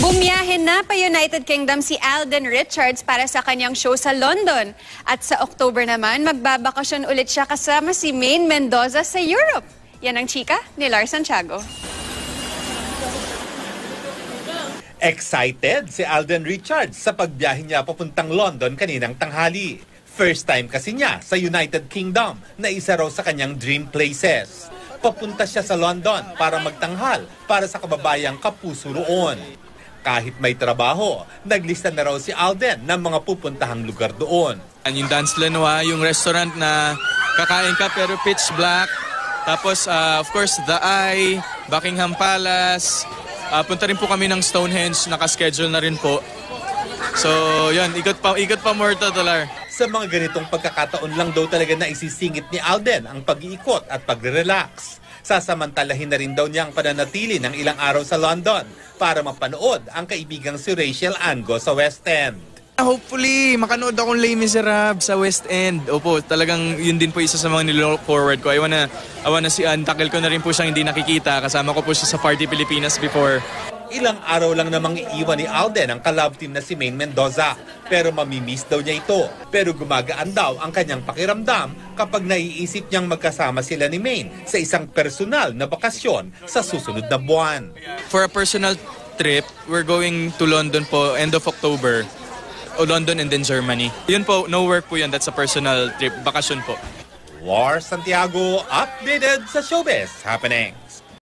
Bumiyahe na pa United Kingdom si Alden Richards para sa kanyang show sa London. At sa October naman, magbabakasyon ulit siya kasama si Maine Mendoza sa Europe. Yan ang chika ni Lars Santiago. Excited si Alden Richards sa pagbiyahe niya papuntang London kaninang tanghali. First time kasi niya sa United Kingdom na isa raw sa kanyang dream places. Papunta siya sa London para magtanghal para sa kababayang kapuso roon. Kahit may trabaho, naglista na raw si Alden ng mga pupuntahang lugar doon. Yung Dance Lanois, yung restaurant na kakain ka pero pitch black. Tapos of course The Eye, Buckingham Palace. Punta rin po kami ng Stonehenge, nakaschedule na rin po. So yun, ikot pa more totaler. Sa mga ganitong pagkakataon lang daw talaga na isisingit ni Alden ang pag-iikot at pagre-relax. Sasamantalahin na rin daw niya ang pananatili ng ilang araw sa London para mapanood ang kaibigang si Rachel Ango sa West End. Hopefully, makanood akong Les Miserables sa West End. Opo, talagang yun din po isa sa mga nilo-look forward ko. I wanna see, takil ko na rin po siyang hindi nakikita. Kasama ko po siya sa Party Pilipinas before. Ilang araw lang namang iiwan ni Alden ang ka-love team na si Maine Mendoza. Pero mamimiss daw niya ito. Pero gumagaan daw ang kanyang pakiramdam kapag naiisip niyang magkasama sila ni Maine sa isang personal na bakasyon sa susunod na buwan. For a personal trip, we're going to London po end of October. London and then Germany. Yun po, no work po yun. That's a personal trip. Bakasyon po. Lars Santiago, updated sa Showbiz Happening.